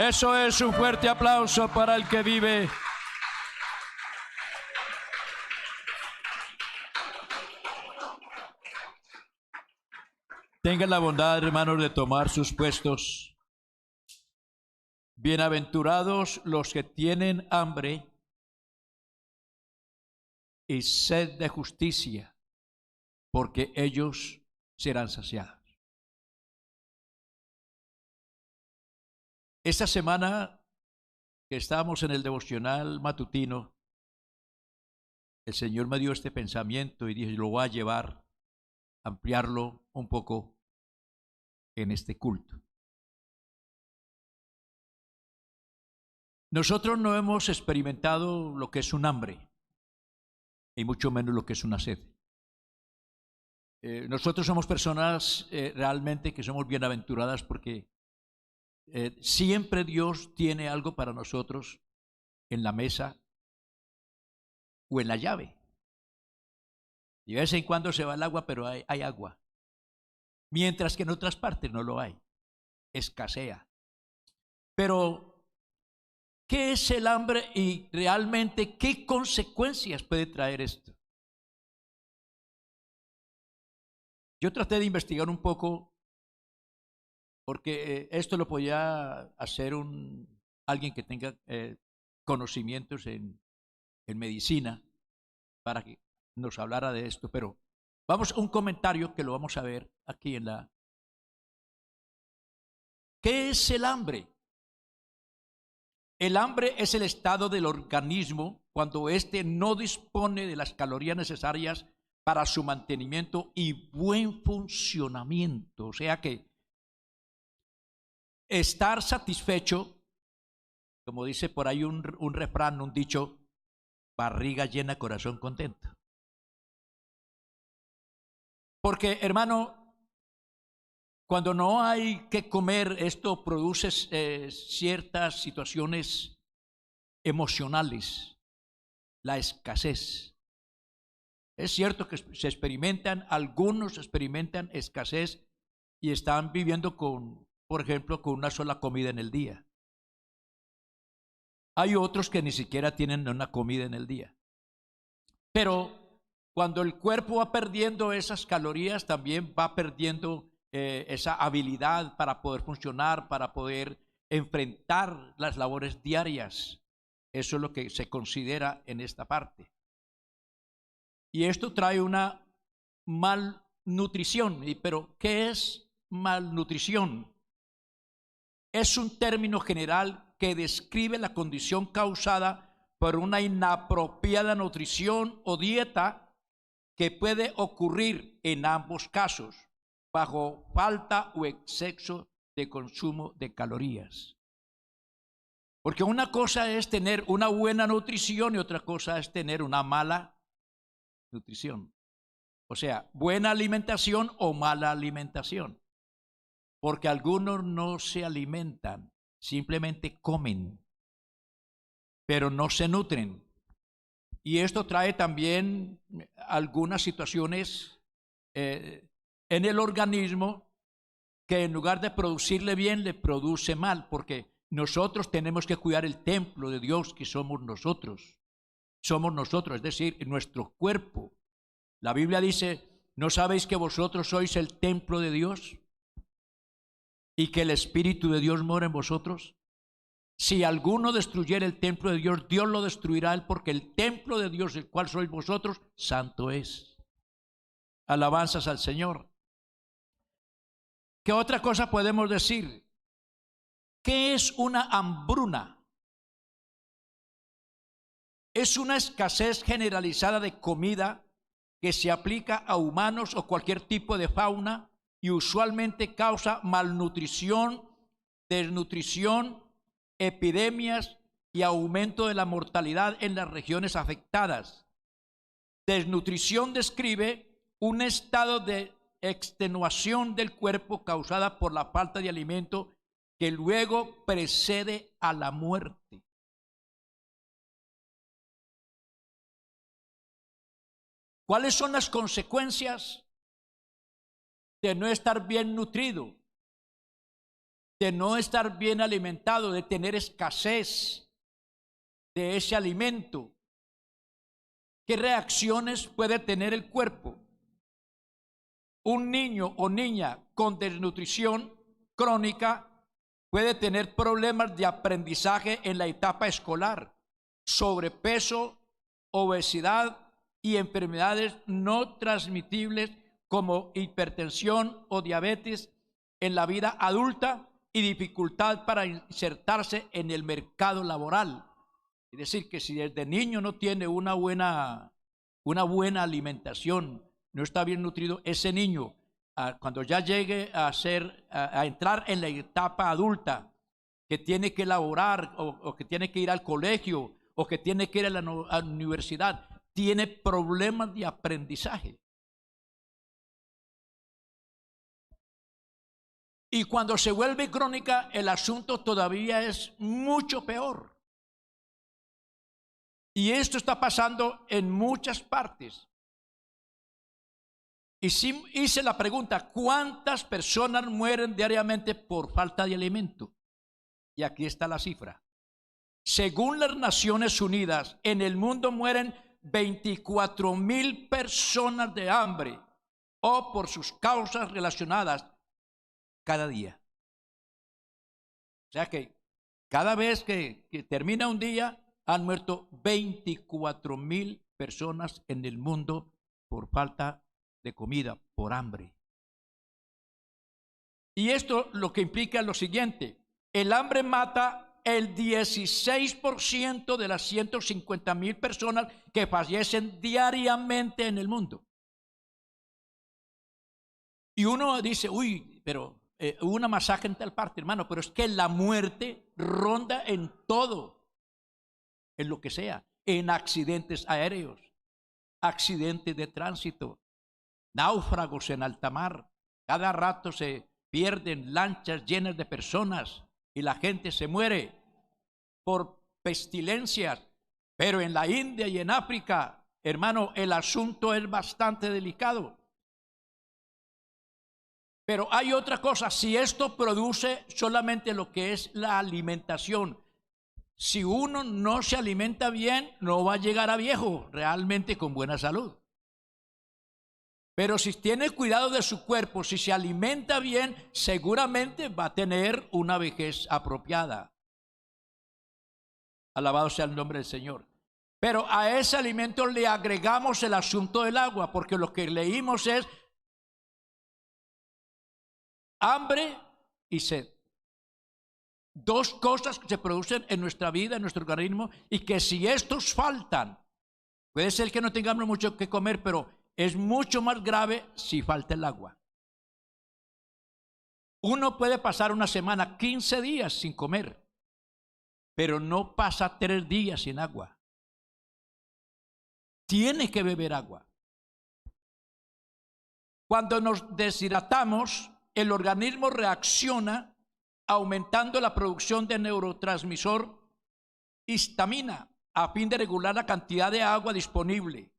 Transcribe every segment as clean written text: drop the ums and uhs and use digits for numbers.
Eso es un fuerte aplauso para el que vive. Tengan la bondad, hermanos, de tomar sus puestos. Bienaventurados los que tienen hambre y sed de justicia, porque ellos serán saciados. Esta semana que estábamos en el devocional matutino, el Señor me dio este pensamiento y dije, lo voy a llevar, ampliarlo un poco en este culto. Nosotros no hemos experimentado lo que es un hambre, y mucho menos lo que es una sed. Nosotros somos personas realmente que somos bienaventuradas porque siempre Dios tiene algo para nosotros en la mesa o en la llave. Y de vez en cuando se va el agua, pero hay agua. Mientras que en otras partes no lo hay. Escasea. Pero, ¿qué es el hambre y realmente qué consecuencias puede traer esto? Yo traté de investigar un poco porque esto lo podía hacer alguien que tenga conocimientos en medicina para que nos hablara de esto, pero vamos a un comentario que lo vamos a ver aquí en la... ¿Qué es el hambre? El hambre es el estado del organismo cuando éste no dispone de las calorías necesarias para su mantenimiento y buen funcionamiento. O sea que estar satisfecho, como dice por ahí un refrán, un dicho, barriga llena, corazón contento. Porque, hermano, cuando no hay que comer, esto produce ciertas situaciones emocionales, la escasez. Es cierto que algunos experimentan escasez y están viviendo por ejemplo, con una sola comida en el día. Hay otros que ni siquiera tienen una comida en el día. Pero cuando el cuerpo va perdiendo esas calorías, también va perdiendo esa habilidad para poder funcionar, para poder enfrentar las labores diarias. Eso es lo que se considera en esta parte. Y esto trae una malnutrición. ¿Pero qué es malnutrición? Es un término general que describe la condición causada por una inapropiada nutrición o dieta que puede ocurrir en ambos casos, bajo falta o exceso de consumo de calorías. Porque una cosa es tener una buena nutrición y otra cosa es tener una mala nutrición. O sea, buena alimentación o mala alimentación. Porque algunos no se alimentan, simplemente comen, pero no se nutren. Y esto trae también algunas situaciones en el organismo que en lugar de producirle bien, le produce mal, porque nosotros tenemos que cuidar el templo de Dios que somos nosotros. Somos nosotros, es decir, nuestro cuerpo. La Biblia dice, ¿no sabéis que vosotros sois el templo de Dios? Y que el Espíritu de Dios mora en vosotros. Si alguno destruyera el templo de Dios, Dios lo destruirá él, porque el templo de Dios, el cual sois vosotros, santo es. Alabanzas al Señor. ¿Qué otra cosa podemos decir? ¿Qué es una hambruna? Es una escasez generalizada de comida que se aplica a humanos o cualquier tipo de fauna y usualmente causa malnutrición, desnutrición, epidemias y aumento de la mortalidad en las regiones afectadas. Desnutrición describe un estado de extenuación del cuerpo causada por la falta de alimento que luego precede a la muerte. ¿Cuáles son las consecuencias de no estar bien nutrido? de no estar bien alimentado, de tener escasez de ese alimento. ¿Qué reacciones puede tener el cuerpo? Un niño o niña con desnutrición crónica puede tener problemas de aprendizaje en la etapa escolar, sobrepeso, obesidad y enfermedades no transmitibles como hipertensión o diabetes en la vida adulta y dificultad para insertarse en el mercado laboral. Es decir, que si desde niño no tiene una buena alimentación, no está bien nutrido, ese niño, cuando ya llegue a entrar en la etapa adulta, que tiene que laborar o que tiene que ir al colegio o que tiene que ir a la universidad, tiene problemas de aprendizaje. Y cuando se vuelve crónica, el asunto todavía es mucho peor. Y esto está pasando en muchas partes. Y sí hice la pregunta, ¿cuántas personas mueren diariamente por falta de alimento? Y aquí está la cifra. Según las Naciones Unidas, en el mundo mueren 24,000 personas de hambre o por sus causas relacionadas cada día. O sea que cada vez que termina un día, han muerto 24,000 personas en el mundo por falta de comida, por hambre. Y esto lo que implica es lo siguiente: el hambre mata el 16% de las 150,000 personas que fallecen diariamente en el mundo. Y uno dice, uy, pero hubo una masacre en tal parte, hermano, pero es que la muerte ronda en todo, en lo que sea, en accidentes aéreos, accidentes de tránsito, náufragos en alta mar. Cada rato se pierden lanchas llenas de personas y la gente se muere por pestilencias. Pero en la India y en África, hermano, el asunto es bastante delicado. Pero hay otra cosa, si esto produce solamente lo que es la alimentación, si uno no se alimenta bien, no va a llegar a viejo realmente con buena salud. Pero si tiene cuidado de su cuerpo, si se alimenta bien, seguramente va a tener una vejez apropiada. Alabado sea el nombre del Señor. Pero a ese alimento le agregamos el asunto del agua, porque lo que leímos es hambre y sed. Dos cosas que se producen en nuestra vida, en nuestro organismo, y que si estos faltan, puede ser que no tengamos mucho que comer, pero es mucho más grave si falta el agua. Uno puede pasar una semana, 15 días sin comer, pero no pasa 3 días sin agua. Tiene que beber agua. Cuando nos deshidratamos, el organismo reacciona aumentando la producción de neurotransmisor histamina a fin de regular la cantidad de agua disponible.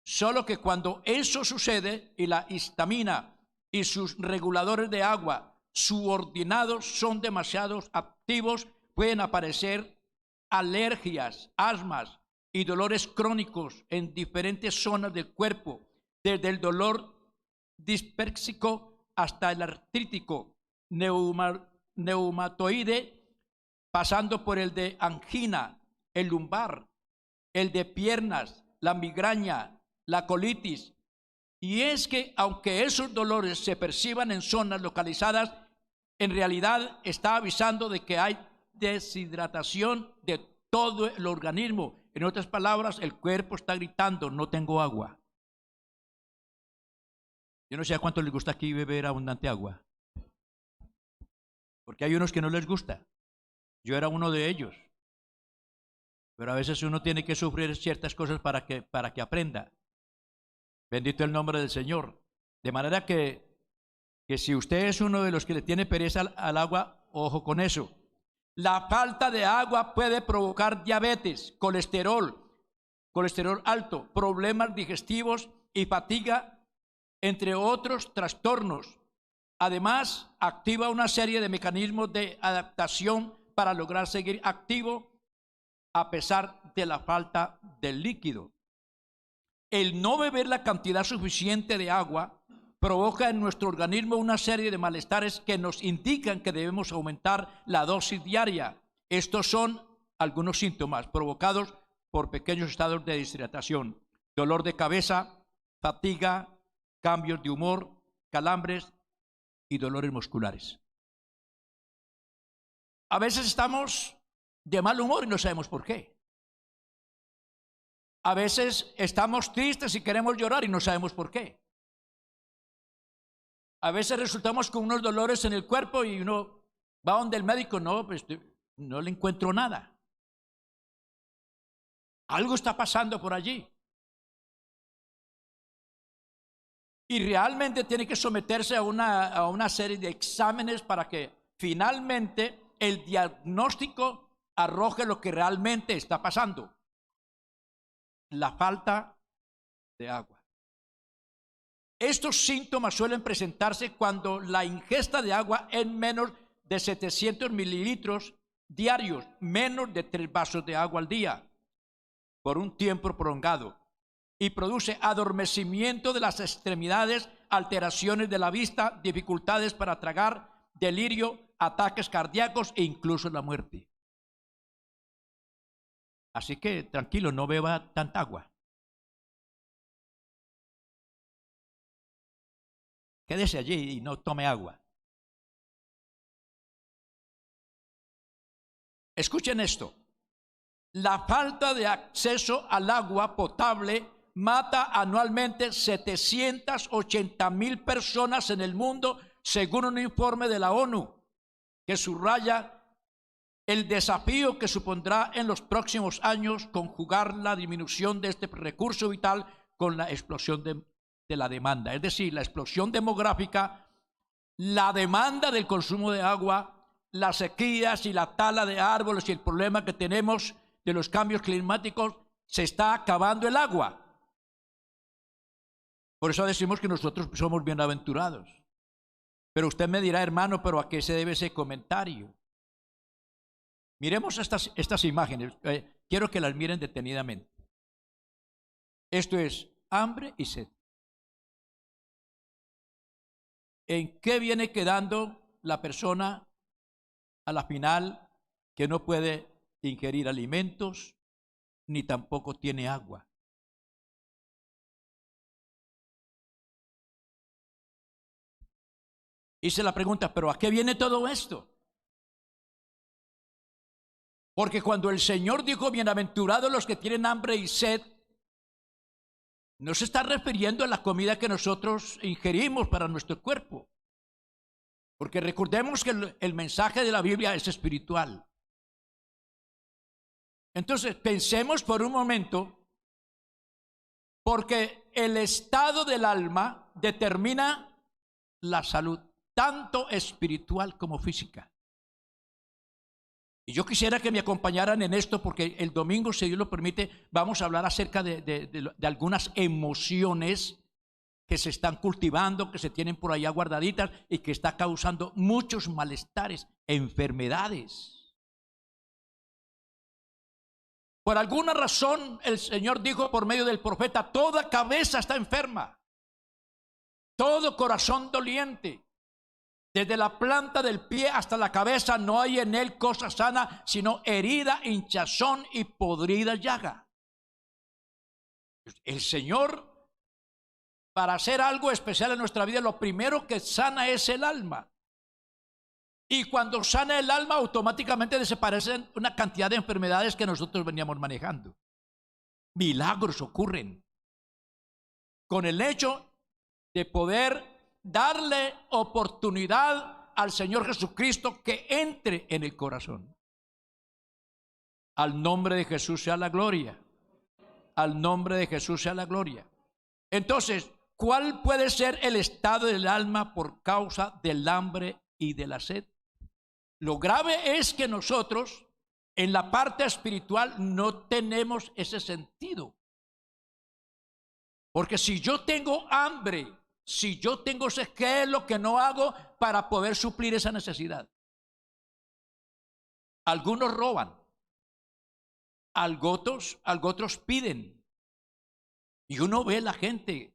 Solo que cuando eso sucede y la histamina y sus reguladores de agua subordinados son demasiado activos, pueden aparecer alergias, asmas y dolores crónicos en diferentes zonas del cuerpo, desde el dolor dispépsico hasta el artrítico, neumatoide, pasando por el de angina, el lumbar, el de piernas, la migraña, la colitis. Y es que aunque esos dolores se perciban en zonas localizadas, en realidad está avisando de que hay deshidratación de todo el organismo. En otras palabras, el cuerpo está gritando, no tengo agua. Yo no sé a cuánto les gusta aquí beber abundante agua, porque hay unos que no les gusta. Yo era uno de ellos. Pero a veces uno tiene que sufrir ciertas cosas para que aprenda. Bendito el nombre del Señor. De manera que si usted es uno de los que le tiene pereza al agua, ojo con eso. La falta de agua puede provocar diabetes, colesterol alto, problemas digestivos y fatiga, entre otros trastornos. Además, activa una serie de mecanismos de adaptación para lograr seguir activo a pesar de la falta de líquido. El no beber la cantidad suficiente de agua provoca en nuestro organismo una serie de malestares que nos indican que debemos aumentar la dosis diaria. Estos son algunos síntomas provocados por pequeños estados de deshidratación: dolor de cabeza, fatiga, cambios de humor, calambres y dolores musculares. A veces estamos de mal humor y no sabemos por qué. A veces estamos tristes y queremos llorar y no sabemos por qué. A veces resultamos con unos dolores en el cuerpo y uno va donde el médico, no, pues no le encuentro nada. Algo está pasando por allí. Y realmente tiene que someterse a una serie de exámenes para que finalmente el diagnóstico arroje lo que realmente está pasando: la falta de agua. Estos síntomas suelen presentarse cuando la ingesta de agua es menos de 700 mililitros diarios, menos de 3 vasos de agua al día, por un tiempo prolongado, y produce adormecimiento de las extremidades, alteraciones de la vista, dificultades para tragar, delirio, ataques cardíacos e incluso la muerte. Así que tranquilo, no beba tanta agua. Quédese allí y no tome agua. Escuchen esto: la falta de acceso al agua potable mata anualmente 780,000 personas en el mundo, según un informe de la ONU, que subraya el desafío que supondrá en los próximos años conjugar la disminución de este recurso vital con la explosión de la demanda. Es decir, la explosión demográfica, la demanda del consumo de agua, las sequías y la tala de árboles y el problema que tenemos de los cambios climáticos. Se está acabando el agua. Por eso decimos que nosotros somos bienaventurados. Pero usted me dirá, hermano, ¿pero a qué se debe ese comentario? Miremos estas imágenes. Quiero que las miren detenidamente. Esto es hambre y sed. ¿En qué viene quedando la persona a la final que no puede ingerir alimentos ni tampoco tiene agua? Hice la pregunta, ¿pero a qué viene todo esto? Porque cuando el Señor dijo, bienaventurados los que tienen hambre y sed, no se está refiriendo a la comida que nosotros ingerimos para nuestro cuerpo. Porque recordemos que el mensaje de la Biblia es espiritual. Entonces, pensemos por un momento, porque el estado del alma determina la salud, tanto espiritual como física. Y yo quisiera que me acompañaran en esto, porque el domingo, si Dios lo permite, vamos a hablar acerca de algunas emociones que se están cultivando, que se tienen por allá guardaditas y que está causando muchos malestares, enfermedades. Por alguna razón el Señor dijo por medio del profeta, toda cabeza está enferma, todo corazón doliente. Desde la planta del pie hasta la cabeza no hay en él cosa sana, sino herida, hinchazón y podrida llaga. El Señor, para hacer algo especial en nuestra vida, lo primero que sana es el alma. Y cuando sana el alma, automáticamente desaparecen una cantidad de enfermedades que nosotros veníamos manejando. Milagros ocurren con el hecho de poder darle oportunidad al Señor Jesucristo que entre en el corazón. Al nombre de Jesús sea la gloria. Al nombre de Jesús sea la gloria. Entonces, ¿cuál puede ser el estado del alma por causa del hambre y de la sed? Lo grave es que nosotros en la parte espiritual no tenemos ese sentido. Porque si yo tengo hambre si yo tengo sed, ¿qué es lo que no hago para poder suplir esa necesidad? Algunos roban, algo otros piden. Y uno ve a la gente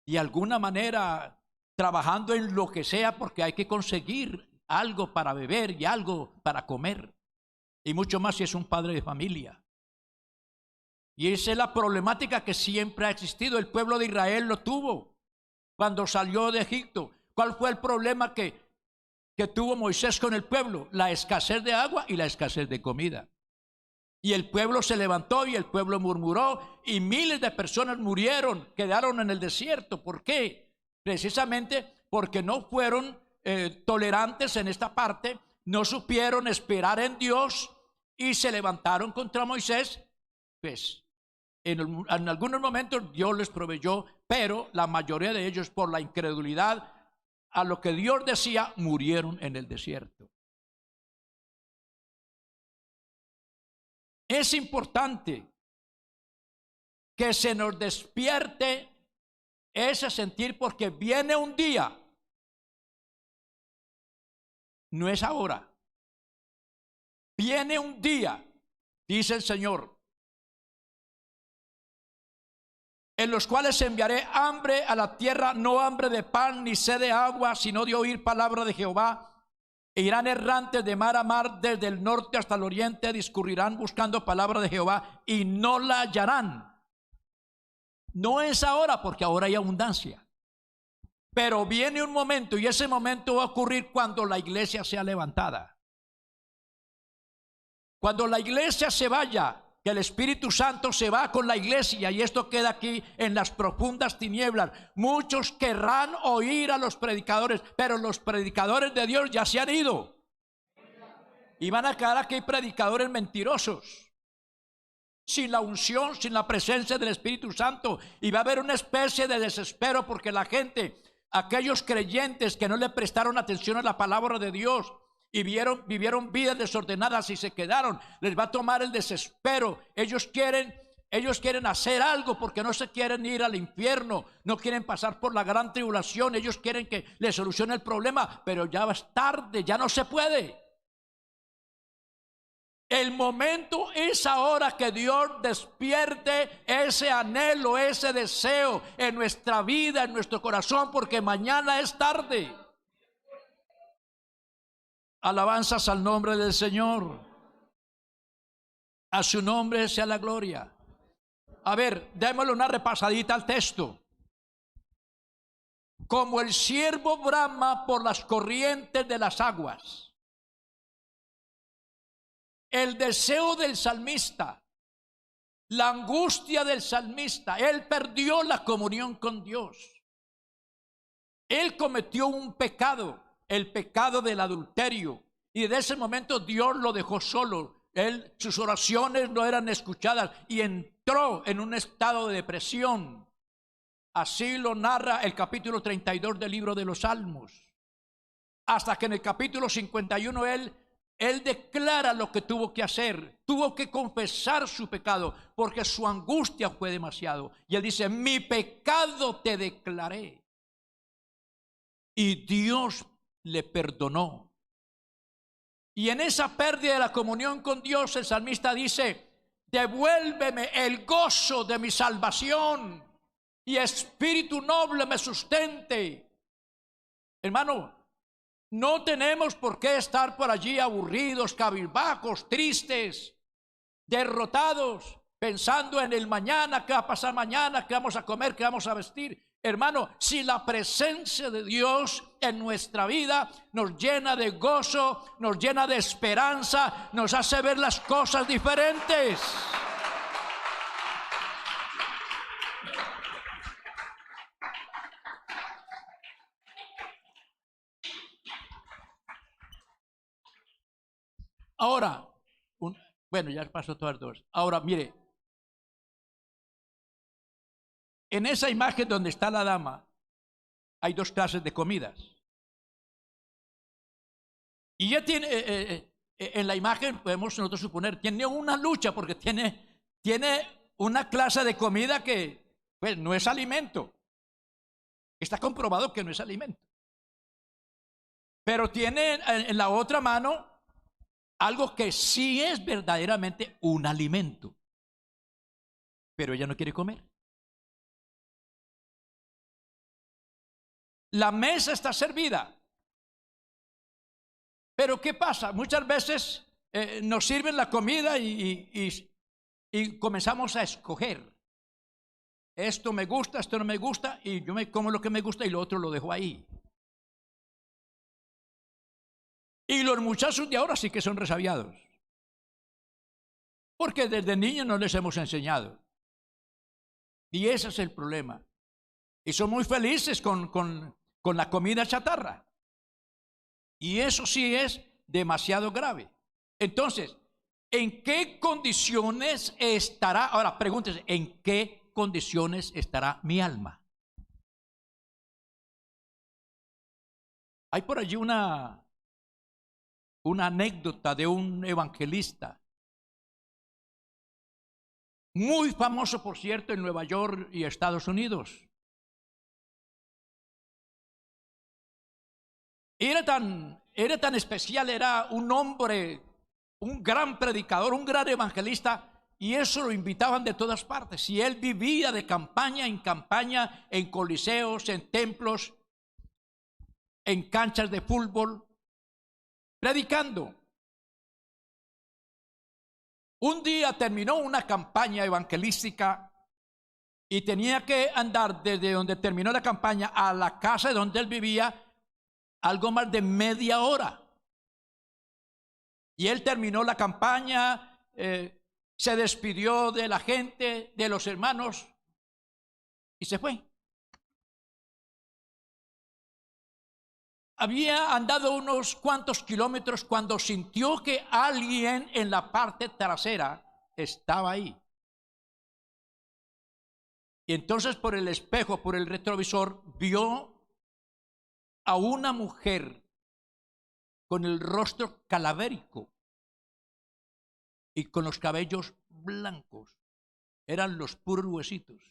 de alguna manera trabajando en lo que sea porque hay que conseguir algo para beber y algo para comer. Y mucho más si es un padre de familia. Y esa es la problemática que siempre ha existido. El pueblo de Israel lo tuvo cuando salió de Egipto. ¿Cuál fue el problema que tuvo Moisés con el pueblo? La escasez de agua y la escasez de comida. Y el pueblo se levantó y el pueblo murmuró y miles de personas murieron, quedaron en el desierto. ¿Por qué? Precisamente porque no fueron tolerantes en esta parte, no supieron esperar en Dios y se levantaron contra Moisés. Pues en algunos momentos Dios les proveyó, pero la mayoría de ellos, por la incredulidad a lo que Dios decía, murieron en el desierto. Es importante que se nos despierte ese sentir, porque viene un día, no es ahora, viene un día, dice el Señor, en los cuales enviaré hambre a la tierra, no hambre de pan ni sed de agua, sino de oír palabra de Jehová. E irán errantes de mar a mar, desde el norte hasta el oriente, discurrirán buscando palabra de Jehová y no la hallarán. No es ahora, porque ahora hay abundancia. Pero viene un momento, y ese momento va a ocurrir cuando la iglesia sea levantada. Cuando la iglesia se vaya, que el Espíritu Santo se va con la iglesia, y esto queda aquí en las profundas tinieblas. Muchos querrán oír a los predicadores, pero los predicadores de Dios ya se han ido. Y van a quedar aquí predicadores mentirosos, sin la unción, sin la presencia del Espíritu Santo. Y va a haber una especie de desespero, porque la gente, aquellos creyentes que no le prestaron atención a la palabra de Dios y vivieron vidas desordenadas y se quedaron, les va a tomar el desespero. Ellos quieren hacer algo, porque no se quieren ir al infierno, no quieren pasar por la gran tribulación. Ellos quieren que les solucione el problema, pero ya es tarde, ya no se puede. El momento es ahora, que Dios despierte ese anhelo, ese deseo en nuestra vida, en nuestro corazón, porque mañana es tarde. Alabanzas al nombre del Señor. A su nombre sea la gloria. A ver, démosle una repasadita al texto. Como el ciervo brama por las corrientes de las aguas. El deseo del salmista, la angustia del salmista. Él perdió la comunión con Dios. Él cometió un pecado, el pecado del adulterio, y desde ese momento Dios lo dejó solo. Sus oraciones no eran escuchadas y entró en un estado de depresión. Así lo narra el capítulo 32 del libro de los Salmos. Hasta que en el capítulo 51 él declara lo que tuvo que hacer. Tuvo que confesar su pecado, porque su angustia fue demasiado. Y él dice: mi pecado te declaré. Y Dios le perdonó. Y en esa pérdida de la comunión con Dios, el salmista dice: devuélveme el gozo de mi salvación, y espíritu noble me sustente. Hermano, no tenemos por qué estar por allí aburridos, cabizbajos, tristes, derrotados, pensando en el mañana, qué va a pasar mañana, qué vamos a comer, qué vamos a vestir. Hermano, si la presencia de Dios en nuestra vida nos llena de gozo, nos llena de esperanza, nos hace ver las cosas diferentes. Ahora, bueno, ya pasó todas dos. Ahora, mire, en esa imagen donde está la dama, hay dos clases de comidas. Y ya tiene, en la imagen podemos nosotros suponer, tiene una lucha, porque tiene una clase de comida que pues no es alimento. Está comprobado que no es alimento. Pero tiene en la otra mano algo que sí es verdaderamente un alimento. Pero ella no quiere comer. La mesa está servida. Pero ¿qué pasa? Muchas veces nos sirven la comida y comenzamos a escoger. Esto me gusta, esto no me gusta, y yo me como lo que me gusta y lo otro lo dejo ahí. Y los muchachos de ahora sí que son resabiados. Porque desde niños no les hemos enseñado. Y ese es el problema. Y son muy felices con la comida chatarra. Y eso sí es demasiado grave. Entonces, ¿en qué condiciones estará? Ahora, pregúntese, ¿en qué condiciones estará mi alma? Hay por allí una anécdota de un evangelista, muy famoso, por cierto, en Nueva York y Estados Unidos. Era tan especial, era un hombre, un gran predicador, un gran evangelista, y eso lo invitaban de todas partes. Y él vivía de campaña en campaña, en coliseos, en templos, en canchas de fútbol, predicando. Un día terminó una campaña evangelística y tenía que andar desde donde terminó la campaña a la casa de donde él vivía algo más de media hora. Y él terminó la campaña, se despidió de la gente, de los hermanos, y se fue. Había andado unos cuantos kilómetros cuando sintió que alguien en la parte trasera estaba ahí. Y entonces por el espejo, por el retrovisor, vio a una mujer con el rostro cadavérico y con los cabellos blancos. Eran los puros huesitos.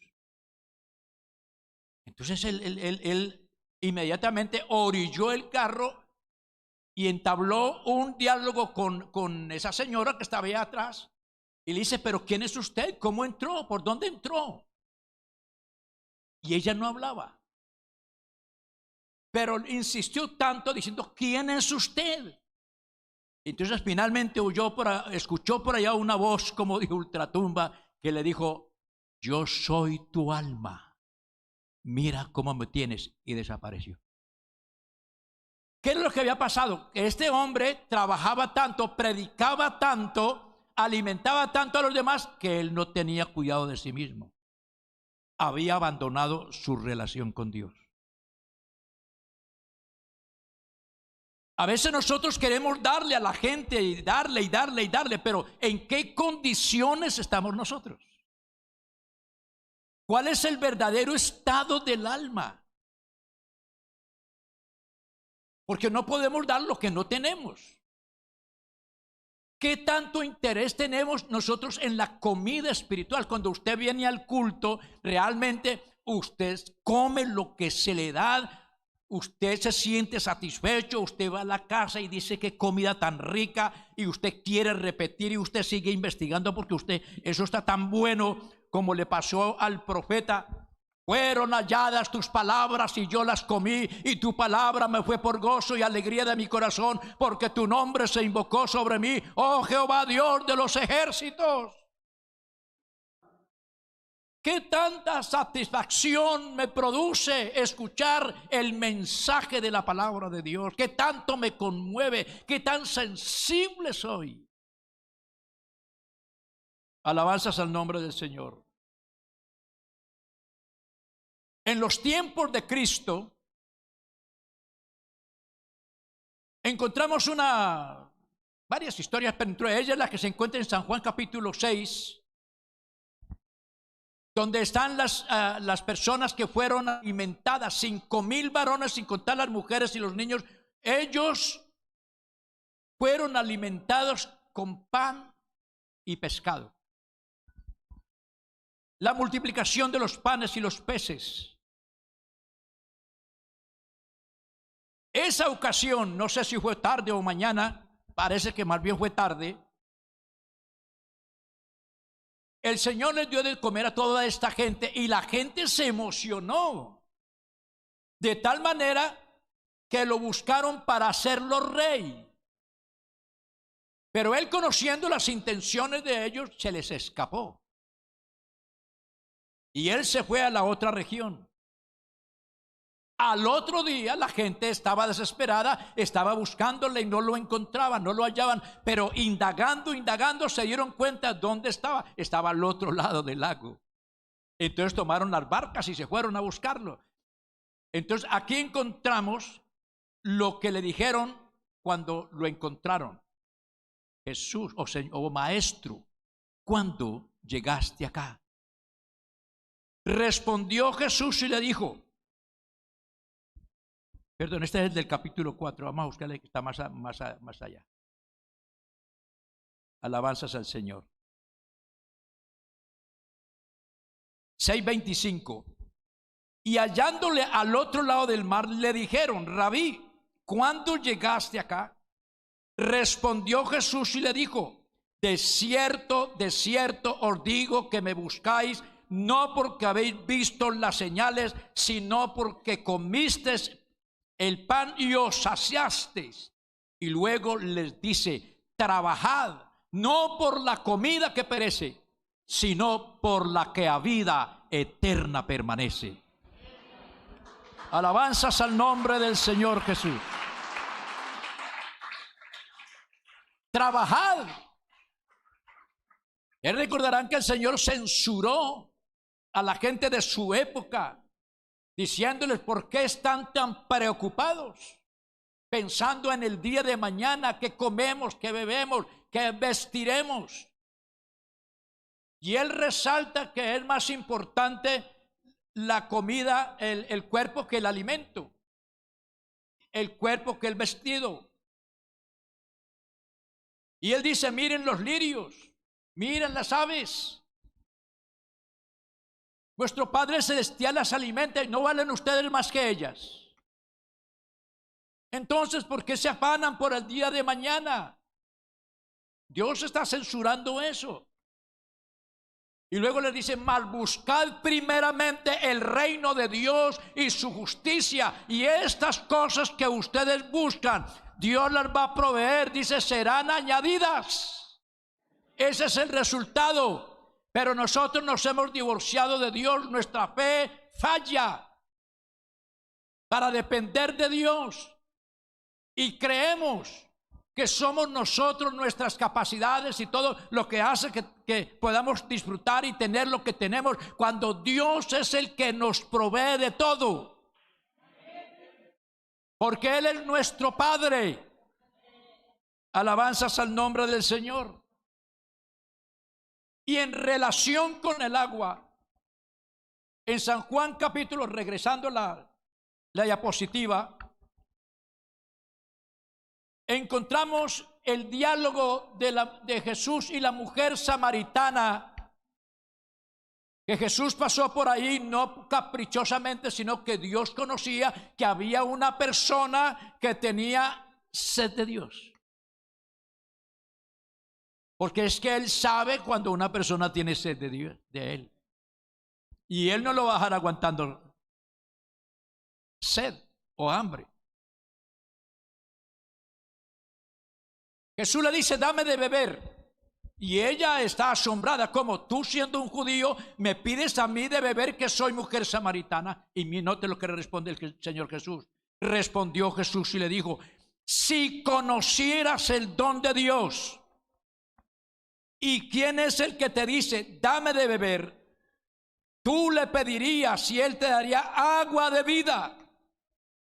Entonces él inmediatamente orilló el carro y entabló un diálogo con esa señora que estaba ahí atrás. Y le dice, pero ¿quién es usted? ¿Cómo entró? ¿Por dónde entró? Y ella no hablaba. Pero insistió tanto diciendo, ¿quién es usted? Entonces finalmente escuchó por allá una voz como de ultratumba que le dijo, yo soy tu alma, mira cómo me tienes, y desapareció. ¿Qué es lo que había pasado? Que este hombre trabajaba tanto, predicaba tanto, alimentaba tanto a los demás que él no tenía cuidado de sí mismo. Había abandonado su relación con Dios. A veces nosotros queremos darle a la gente y darle, pero ¿en qué condiciones estamos nosotros? ¿Cuál es el verdadero estado del alma? Porque no podemos dar lo que no tenemos. ¿Qué tanto interés tenemos nosotros en la comida espiritual? Cuando usted viene al culto, realmente usted come lo que se le da. Usted se siente satisfecho, usted va a la casa y dice qué comida tan rica y usted quiere repetir y usted sigue investigando porque eso está tan bueno como le pasó al profeta. Fueron halladas tus palabras y yo las comí y tu palabra me fue por gozo y alegría de mi corazón porque tu nombre se invocó sobre mí, oh Jehová Dios de los ejércitos. ¿Qué tanta satisfacción me produce escuchar el mensaje de la palabra de Dios? ¿Qué tanto me conmueve? ¿Qué tan sensible soy? Alabanzas al nombre del Señor. En los tiempos de Cristo encontramos varias historias, pero entre ellas la que se encuentra en San Juan capítulo 6, donde están las personas que fueron alimentadas, 5,000 varones, sin contar las mujeres y los niños. Ellos fueron alimentados con pan y pescado. La multiplicación de los panes y los peces. Esa ocasión, no sé si fue tarde o mañana, parece que más bien fue tarde. El Señor les dio de comer a toda esta gente y la gente se emocionó de tal manera que lo buscaron para hacerlo rey. Pero él, conociendo las intenciones de ellos, se les escapó. Y él se fue a la otra región. Al otro día la gente estaba desesperada, estaba buscándole y no lo encontraban, no lo hallaban. Pero indagando, se dieron cuenta dónde estaba. Estaba al otro lado del lago. Entonces tomaron las barcas y se fueron a buscarlo. Entonces aquí encontramos lo que le dijeron cuando lo encontraron. Jesús, o maestro, ¿cuándo llegaste acá? Respondió Jesús y le dijo, perdón, este es del capítulo 4, vamos a buscarle que está más allá. Alabanzas al Señor. 6:25. Y hallándole al otro lado del mar, le dijeron, Rabí, ¿cuándo llegaste acá? Respondió Jesús y le dijo, de cierto os digo que me buscáis, no porque habéis visto las señales, sino porque comisteis el pan y os saciasteis. Y luego les dice, trabajad, no por la comida que perece, sino por la que a vida eterna permanece. Alabanzas al nombre del Señor Jesús. Trabajad. Y recordarán que el Señor censuró a la gente de su época, diciéndoles por qué están tan preocupados, pensando en el día de mañana, qué comemos, qué bebemos, qué vestiremos. Y Él resalta que es más importante la comida, el cuerpo, que el alimento, el cuerpo que el vestido. Y Él dice, miren los lirios, miren las aves. Vuestro Padre Celestial las alimenta y no valen ustedes más que ellas. Entonces, ¿por qué se afanan por el día de mañana? Dios está censurando eso. Y luego le dice, mas buscad primeramente el reino de Dios y su justicia, y estas cosas que ustedes buscan, Dios las va a proveer, dice, serán añadidas. Ese es el resultado. Pero nosotros nos hemos divorciado de Dios, nuestra fe falla para depender de Dios. Y creemos que somos nosotros, nuestras capacidades y todo lo que hace que podamos disfrutar y tener lo que tenemos, cuando Dios es el que nos provee de todo. Porque Él es nuestro Padre. Alabanzas al nombre del Señor. Y en relación con el agua, en San Juan capítulo, regresando la diapositiva, encontramos el diálogo de Jesús y la mujer samaritana, que Jesús pasó por ahí no caprichosamente, sino que Dios conocía que había una persona que tenía sed de Dios. Porque es que Él sabe cuando una persona tiene sed de Dios, de Él. Y Él no lo va a dejar aguantando sed o hambre. Jesús le dice, dame de beber. Y ella está asombrada, como tú siendo un judío me pides a mí de beber, que soy mujer samaritana. Y note lo que le responde el Señor Jesús. Respondió Jesús y le dijo, si conocieras el don de Dios, ¿y quién es el que te dice, dame de beber? Tú le pedirías y Él te daría agua de vida.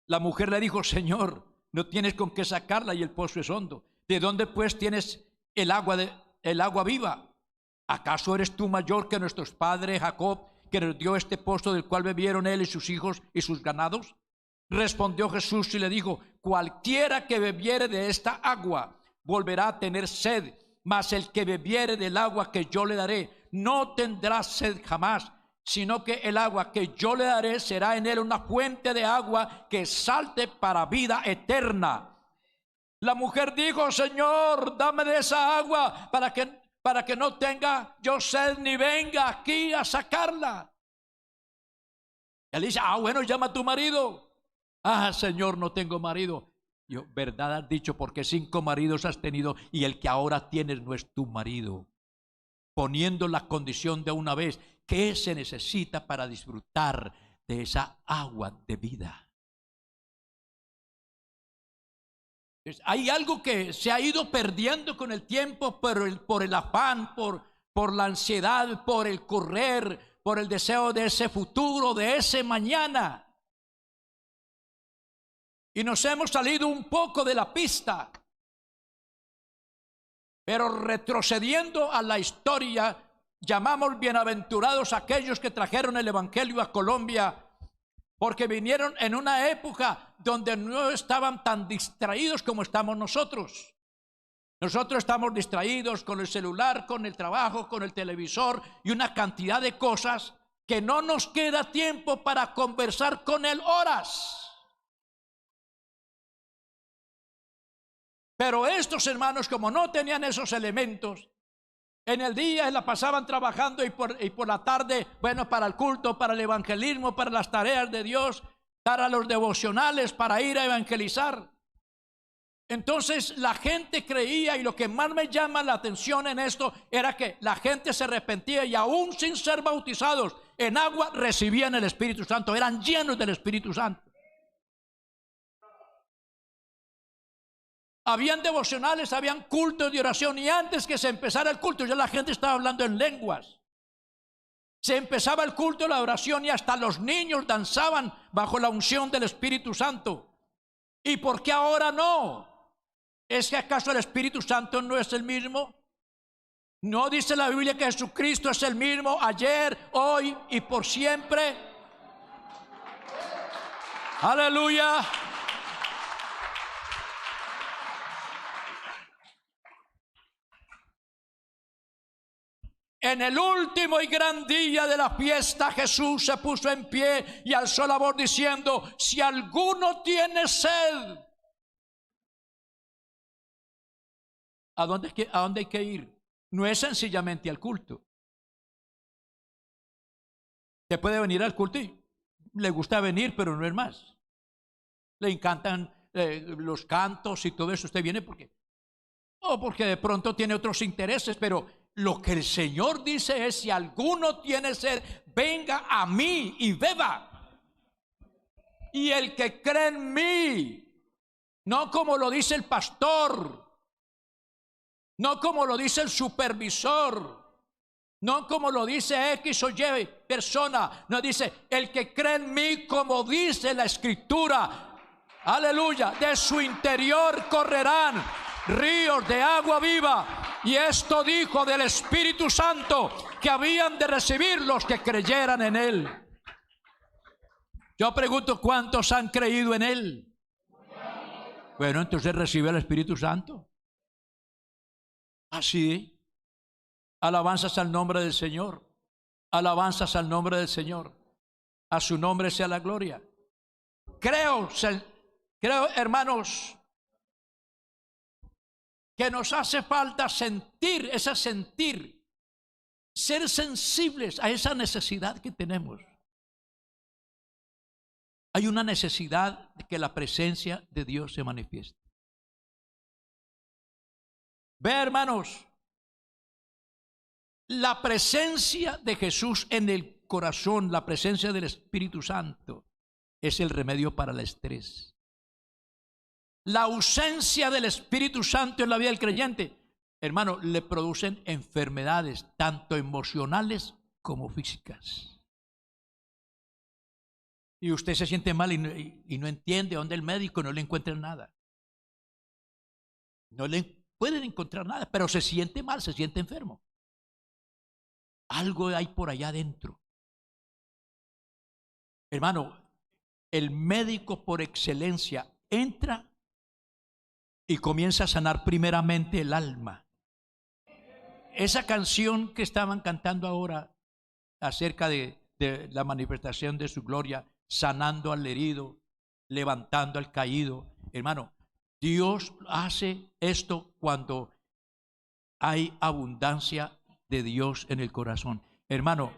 La mujer le dijo, Señor, no tienes con qué sacarla y el pozo es hondo. ¿De dónde pues tienes el agua viva? ¿Acaso eres tú mayor que nuestros padres Jacob, que nos dio este pozo del cual bebieron él y sus hijos y sus ganados? Respondió Jesús y le dijo, cualquiera que bebiere de esta agua volverá a tener sed, mas el que bebiere del agua que yo le daré no tendrá sed jamás, sino que el agua que yo le daré será en él una fuente de agua que salte para vida eterna. La mujer dijo: Señor, dame de esa agua para que no tenga yo sed ni venga aquí a sacarla. Él dice: bueno, llama a tu marido. Señor, no tengo marido. Yo, verdad has dicho, porque 5 maridos has tenido y el que ahora tienes no es tu marido. Poniendo la condición de una vez, ¿qué se necesita para disfrutar de esa agua de vida? Hay algo que se ha ido perdiendo con el tiempo por el afán, por la ansiedad, por el correr, por el deseo de ese futuro, de ese mañana. Y nos hemos salido un poco de la pista. Pero retrocediendo a la historia, llamamos bienaventurados a aquellos que trajeron el evangelio a Colombia, porque vinieron en una época donde no estaban tan distraídos como estamos nosotros. Nosotros estamos distraídos con el celular, con el trabajo, con el televisor y una cantidad de cosas que no nos queda tiempo para conversar con él horas. Pero estos hermanos, como no tenían esos elementos, en el día la pasaban trabajando y por la tarde, bueno, para el culto, para el evangelismo, para las tareas de Dios, para los devocionales, para ir a evangelizar. Entonces la gente creía, y lo que más me llama la atención en esto era que la gente se arrepentía y aún sin ser bautizados en agua recibían el Espíritu Santo, eran llenos del Espíritu Santo. Habían devocionales, habían cultos de oración, y antes que se empezara el culto ya la gente estaba hablando en lenguas. Se empezaba el culto, la oración, y hasta los niños danzaban bajo la unción del Espíritu Santo. ¿Y por qué ahora no? ¿Es que acaso el Espíritu Santo no es el mismo? ¿No dice la Biblia que Jesucristo es el mismo ayer, hoy y por siempre? Aleluya. En el último y gran día de la fiesta, Jesús se puso en pie y alzó la voz diciendo: si alguno tiene sed. ¿A dónde hay que ir? No es sencillamente al culto. Se puede venir al culto y le gusta venir, pero no es más. Le encantan los cantos y todo eso. Usted viene porque de pronto tiene otros intereses, pero lo que el Señor dice es: si alguno tiene sed, venga a mí y beba. Y el que cree en mí, no como lo dice el pastor, no como lo dice el supervisor, no como lo dice X o Y persona, no, dice: el que cree en mí, como dice la Escritura, aleluya, de su interior correrán ríos de agua viva. Y esto dijo del Espíritu Santo, que habían de recibir los que creyeran en él. Yo pregunto: ¿cuántos han creído en él? Bueno, entonces recibe el Espíritu Santo. Así. Alabanzas al nombre del Señor. Alabanzas al nombre del Señor. A su nombre sea la gloria. Creo, hermanos, que nos hace falta sentir, ser sensibles a esa necesidad que tenemos. Hay una necesidad de que la presencia de Dios se manifieste. Ve, hermanos, la presencia de Jesús en el corazón, la presencia del Espíritu Santo, es el remedio para el estrés. La ausencia del Espíritu Santo en la vida del creyente, hermano, le producen enfermedades tanto emocionales como físicas. Y usted se siente mal y no entiende dónde el médico no le encuentra nada. No le pueden encontrar nada, pero se siente mal, se siente enfermo. Algo hay por allá adentro. Hermano, el médico por excelencia entra y comienza a sanar primeramente el alma. Esa canción que estaban cantando ahora acerca de de la manifestación de su gloria, sanando al herido, levantando al caído. Hermano, Dios hace esto cuando hay abundancia de Dios en el corazón. Hermano,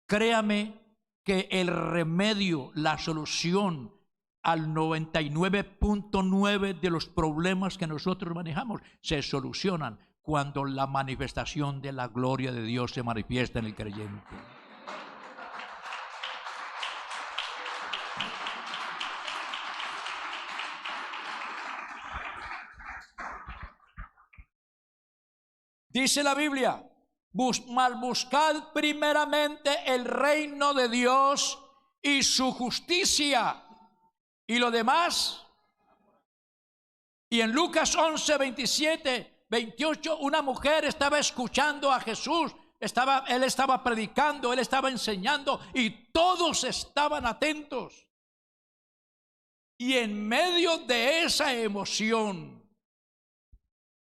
créame que el remedio, la solución al 99.9 de los problemas que nosotros manejamos se solucionan cuando la manifestación de la gloria de Dios se manifiesta en el creyente. Dice la Biblia, buscad primeramente el reino de Dios y su justicia, y lo demás. Y en Lucas 11, 27, 28, una mujer estaba escuchando a Jesús, él estaba predicando, él estaba enseñando, y todos estaban atentos. Y en medio de esa emoción,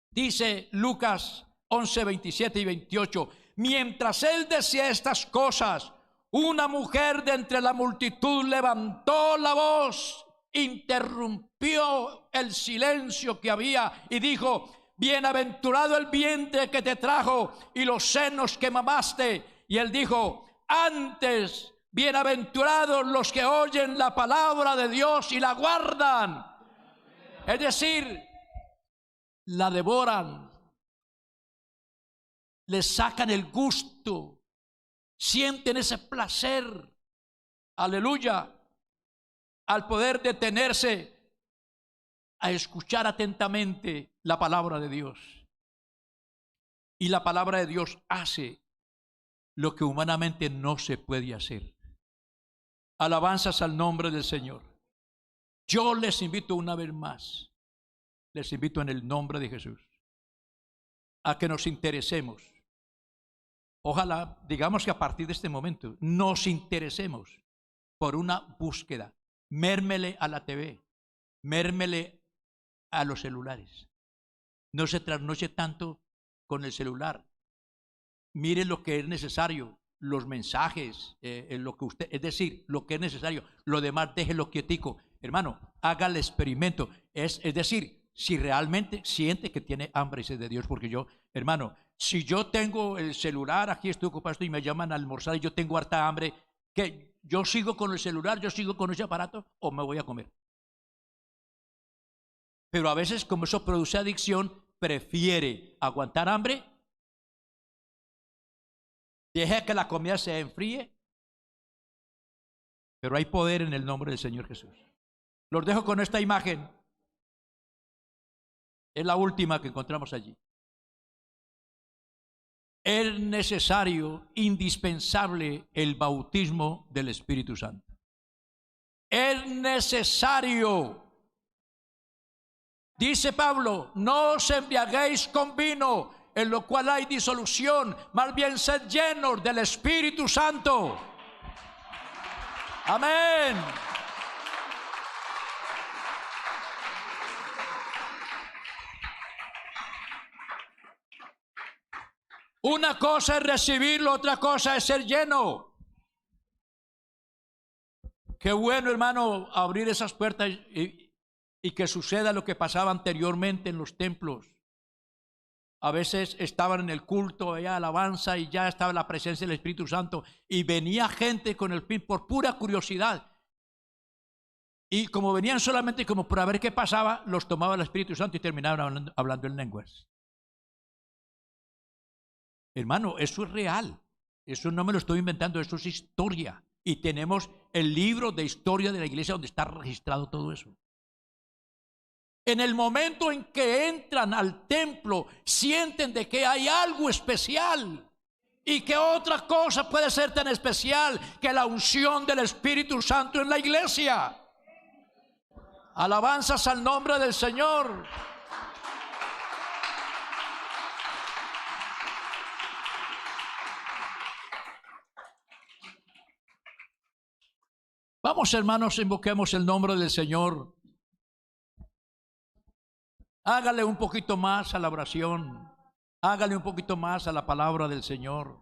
dice Lucas 11, 27 y 28, mientras él decía estas cosas, una mujer de entre la multitud levantó la voz, interrumpió el silencio que había y dijo, bienaventurado el vientre que te trajo y los senos que mamaste. Y él dijo, antes, bienaventurados los que oyen la palabra de Dios y la guardan. Es decir, la devoran, le sacan el gusto, sienten ese placer, aleluya, al poder detenerse a escuchar atentamente la palabra de Dios. Y la palabra de Dios hace lo que humanamente no se puede hacer. Alabanzas al nombre del Señor. Yo les invito una vez más, les invito en el nombre de Jesús, a que nos interesemos. Ojalá, digamos que a partir de este momento, nos interesemos por una búsqueda. Mérmele a la TV, mérmele a los celulares. No se trasnoche tanto con el celular. Mire lo que es necesario, los mensajes, lo que usted, es decir, lo que es necesario. Lo demás déjelo quietico. Hermano, haga el experimento. Es decir, si realmente siente que tiene hambre y sed de Dios, porque yo, hermano, si yo tengo el celular, aquí estoy ocupado y me llaman a almorzar y yo tengo harta hambre, ¿qué? ¿Yo sigo con el celular, yo sigo con ese aparato o me voy a comer? Pero a veces, como eso produce adicción, prefiere aguantar hambre, deje que la comida se enfríe, pero hay poder en el nombre del Señor Jesús. Los dejo con esta imagen. Es la última que encontramos allí. Es necesario, indispensable el bautismo del Espíritu Santo. Es necesario. Dice Pablo, no os embriaguéis con vino, en lo cual hay disolución, más bien sed llenos del Espíritu Santo. Amén. Una cosa es recibirlo, otra cosa es ser lleno. Qué bueno, hermano, abrir esas puertas y que suceda lo que pasaba anteriormente en los templos. A veces estaban en el culto, allá alabanza, y ya estaba la presencia del Espíritu Santo, y venía gente con el fin por pura curiosidad. Y como venían solamente como por ver qué pasaba, los tomaba el Espíritu Santo y terminaban hablando en lenguas. Hermano, eso es real. Eso no me lo estoy inventando, eso es historia. Y tenemos el libro de historia de la iglesia donde está registrado todo eso. En el momento en que entran al templo, sienten de que hay algo especial. Y que otra cosa puede ser tan especial que la unción del Espíritu Santo en la iglesia. Alabanzas al nombre del Señor. Vamos, hermanos, invoquemos el nombre del Señor. Hágale un poquito más a la oración. Hágale un poquito más a la palabra del Señor.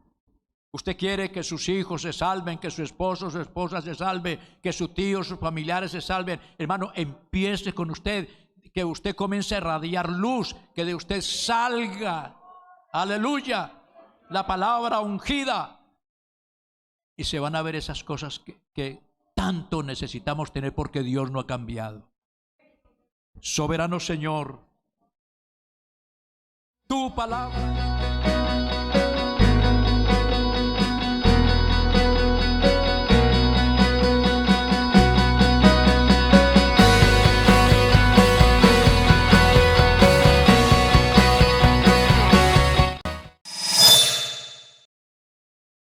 Usted quiere que sus hijos se salven, que su esposo, su esposa se salve, que su tío, sus familiares se salven. Hermano, empiece con usted, que usted comience a irradiar luz, que de usted salga, aleluya, la palabra ungida. Y se van a ver esas cosas que tanto necesitamos tener, porque Dios no ha cambiado. Soberano Señor, tu palabra